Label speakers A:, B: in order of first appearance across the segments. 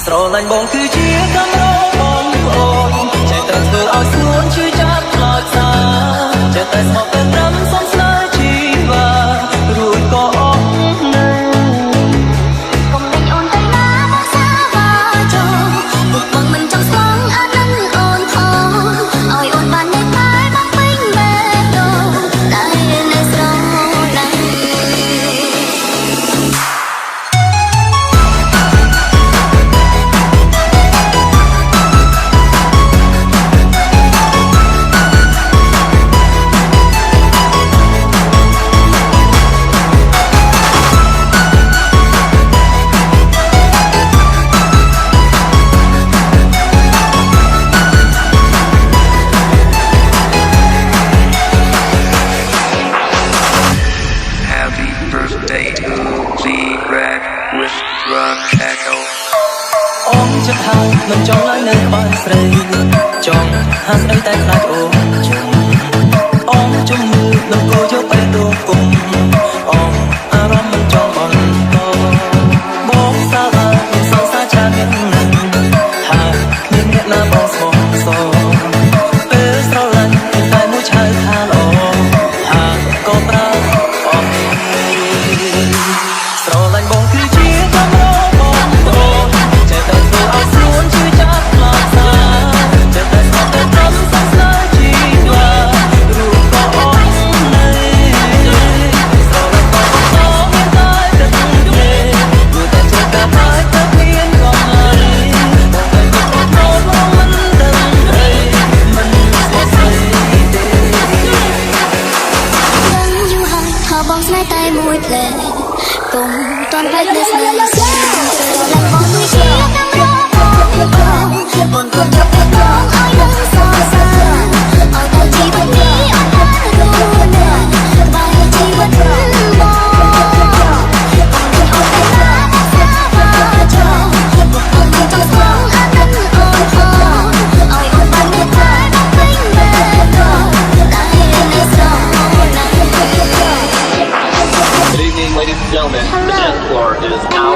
A: ស្រឡាញ់បងគឺជាកម្របងប្អូនចេះតែធ្វើឲ្យស្ងួនឈឺចាប់ខ្លោចសាចេះតែស្មោះទៅត្រឹមសុំស្នេហ៍ជីវ៉ារួចក៏អស់នៅកុំលេចអូនទៅណាមកសាបាចូលពួកបងមិនចង់ស្មងអានឹងអូនផងឲ្យអូនបាននៅតែមកពេញបេះដូងតែនៅស្រឡាញ់ចិត្តហើយមិនចង់ឡើយនៅក្បែរស្រីចង់ហាស្ដីតែខ្លាចអូនជុំអងជុំមើលនឹងគោយកបេះដូងគុំអងអារម្មណ៍មិនចង់បន្តបងសាឡាមានសង្សារច្រើនអ្នកណាស់ហើយមានអ្នកណាបងស្មោះសរពេលស្រឡាញ់តែមួយឆៅថាល្អហើយក៏ប្រើអស់ស្រឡាញ់បងគឺជាកម្របងប្អូនចេះតែធ្វើឲ្យស្រួនឈឺចាប់ខ្លោចសាចេះតែស្មោះទៅត្រឹមសុំស្នេហ៍ជីវ៉ារួចក៏អស់នៅស្រឡាញ់បងប្អូនមានតែទឹកភ្នែកព្រោះតែចេះតែហើយទៅមានកំឡៃបងតែទុកអូនមកមិនដឹងអីមិនស្គាល់ស្អីទេដឹងយូរហើយថាបងស្នេហ៍តែមួយភ្លែកុំតន់បែកនៅស្នេហ៍ឡើងបងមួយជាបងក៏ចាប់ទៅបងឲ្យដឹងសរសើរឲ្យតែជីវិតនេះអត់បានរស់នៅក្បែរជីវិតរបស់បងអូនតែណាសាបាចូលបងមិនចង់ស្មងអានឹងអូនផងឲ្យអូនបាននៅតែមកពេញបេះដូងតែនៅស្រឡាញ់
B: Good evening, ladies and gentlemen. The dance floor is now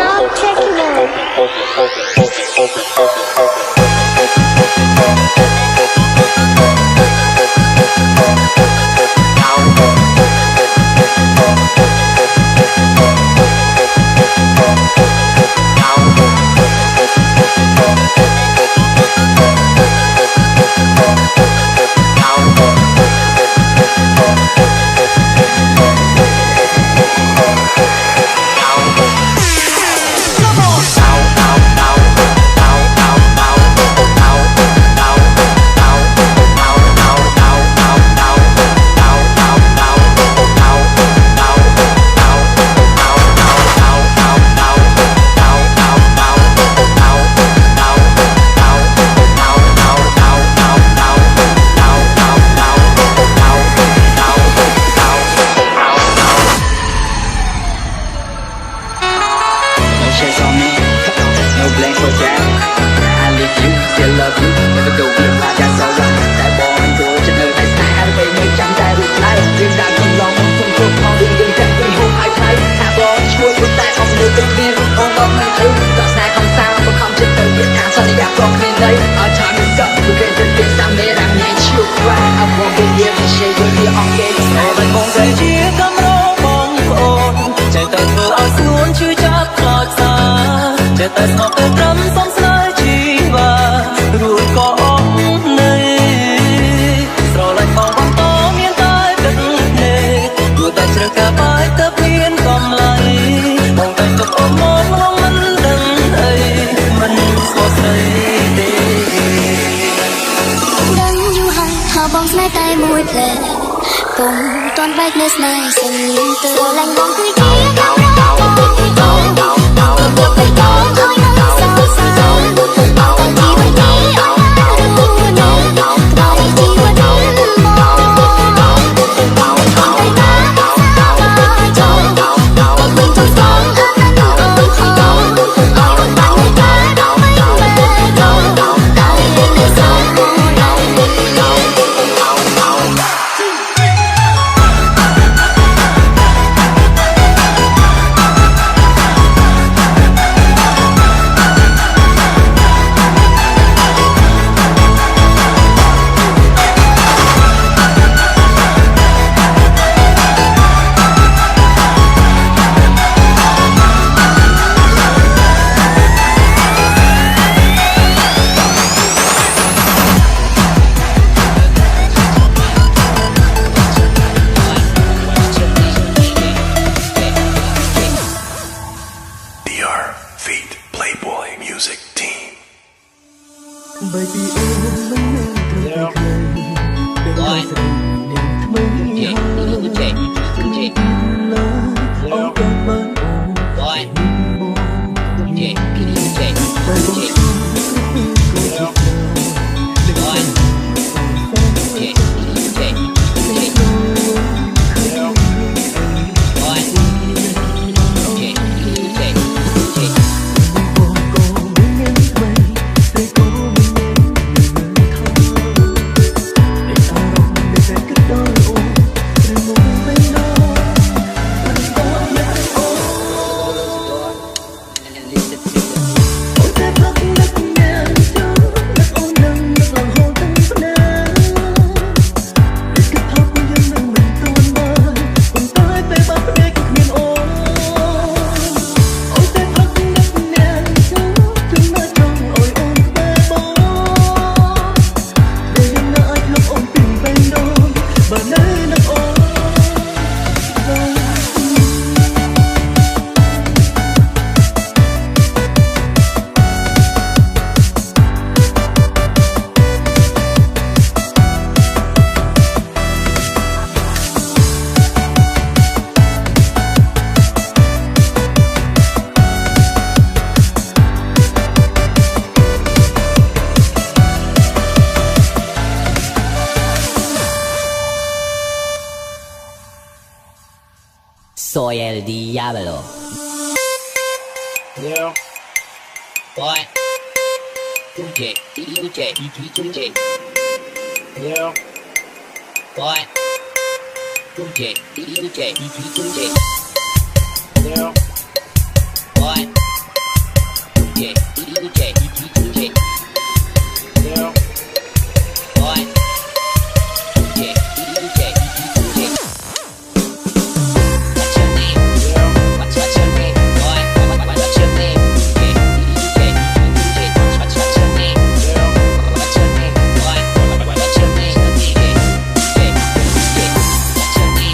B: តែស្ងប់ទៅត្រឹមសុំស្នេហ៍ជីវ៉ារួចក៏អស់នៅស្រឡាញ់បងបន្តមានតែទឹកភ្នែកព្រោះតែជ្រើសកាបាយទៅមានកំឡៃបងតែទុកអូនមកមិនដឹងអីមិនស្គាល់ស្រីទេដឹងយូរហើយថាបងស្នេហ៍តែមួយភ្លែកុំតន់បែកនៅស្នេហ៍សិនទៅស្រឡាញ់បងគឺជាកម្របងប្អូនទៅទៅទៅឲ្យនៅសរសើរเอาតែជីវិតនេះអត់បានរស់នៅក្បែរជីវិតរបស់បងអូនតែណាសាបាចូលបងមិនចង់ស្មងអានឹងអូនផងឲ្យអូនបាននៅតែមកពេញបេះដូងតែនៅស្រឡាញ់
A: បីពីអូនមិនមែនត្រឹមតែខ្លីដែលស្រីនាងថ្មីហើយឡើអូនក៏បានអូនបងតែ
C: Soy el diablo.
D: Yeah.
C: Boy. DJ.
D: Yeah.
C: Boy. DJ.
D: Yeah.
C: Boy. DJ.
D: Yeah.
C: Boy. DJ. What's your name?
D: Yeah.
C: What's your name? Boy. What's your name? What's your name?
D: Yeah.
C: What's your name? Boy. What's your name? What's your name?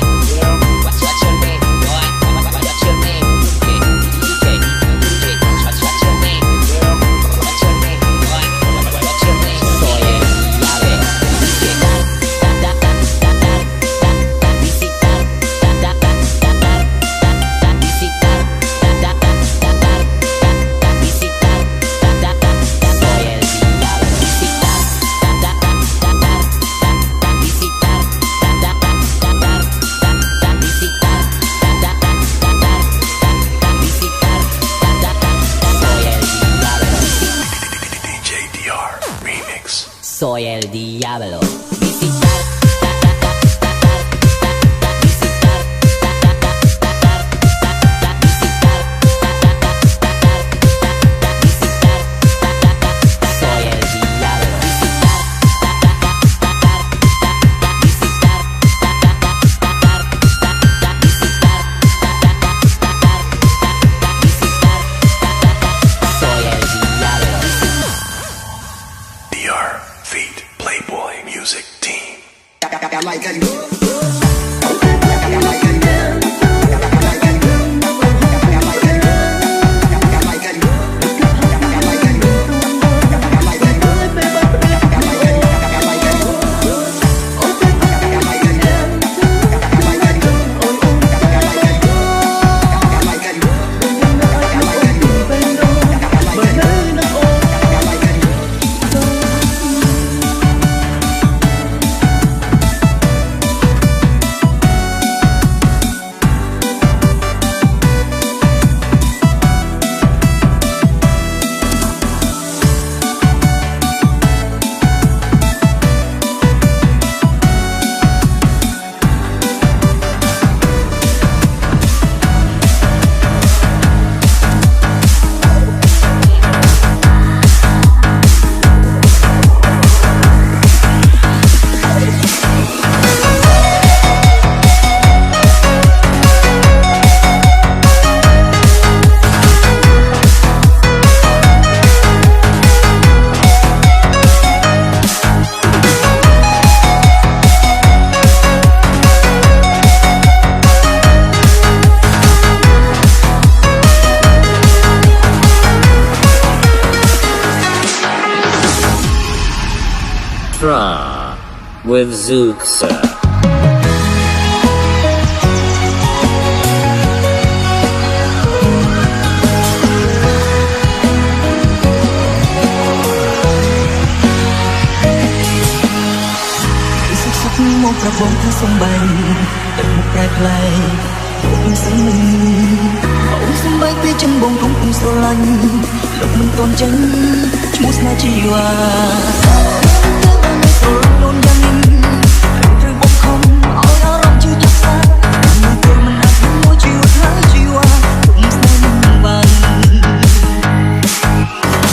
D: Yeah.
C: What's your name? Boy. What's your name? What's your name?
D: Yeah.
C: What's your name? Boy. What's your name? Soy el
D: DJ DR Remix.
C: Soy el diablo. Soy el diablo. Soy el diablo.
D: DR Feet Playboy Music.
E: Ultra with Zuxa.
A: Một ra vốn thang sông bay tận một cái play cũng sánh mình ông sông bay phía chân bông không cùng sâu lạnh lúc mình tôn chân chúng muốn nói chi hòa luôn đang nhìn anh rơi bông không ôi áo lòng chưa chắc xa mình cười mình ác những môi chiều thái chi hòa cũng say mình vàng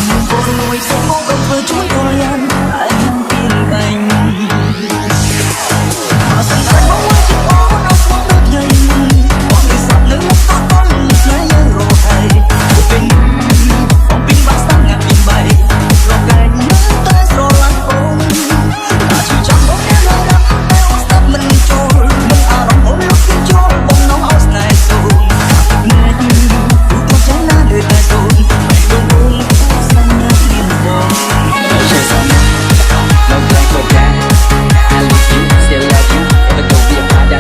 A: mình vô cùng ngồi xem mong gần vừa chuối thôi anh tin anh Hãy subscribe cho kênh Ghiền Mì Gõ để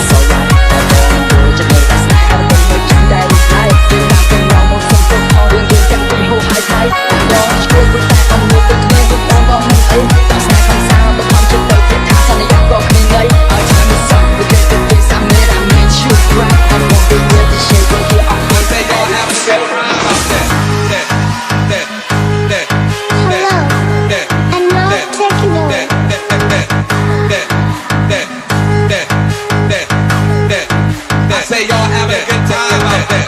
A: không bỏ lỡ những
F: Say y'all having a good time out there.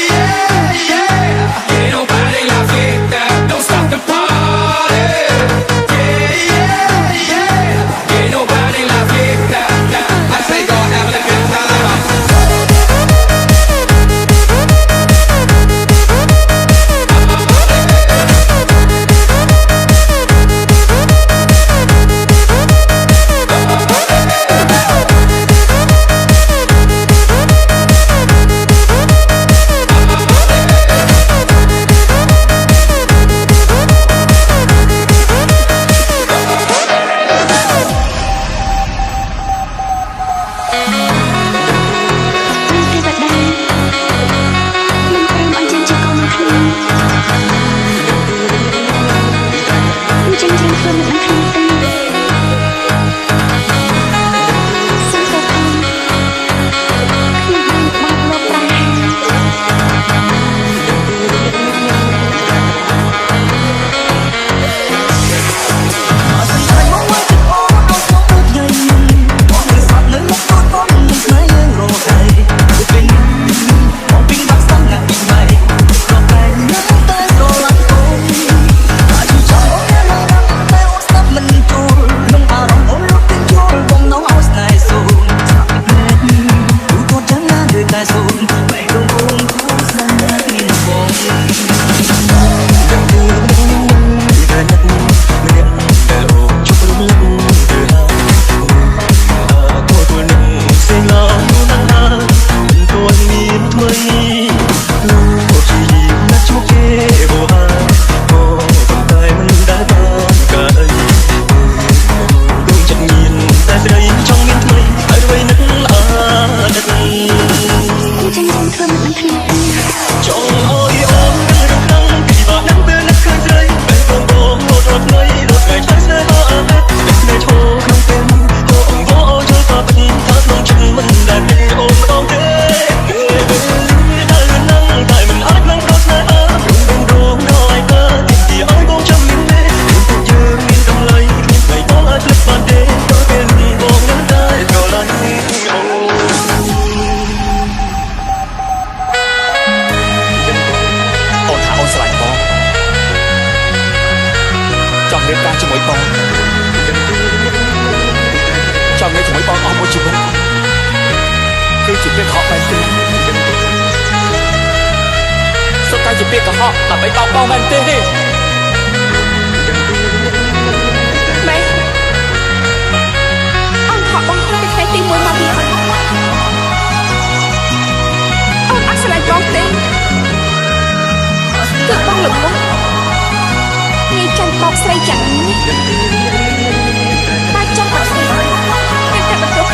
F: Yeah, yeah, yeah. Ain't nobody like it that don't stop the party. Yeah, yeah, yeah. Ain't nobody like it that. I say y'all having a good time out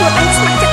B: ខ្លួនឯងឆ្លាក់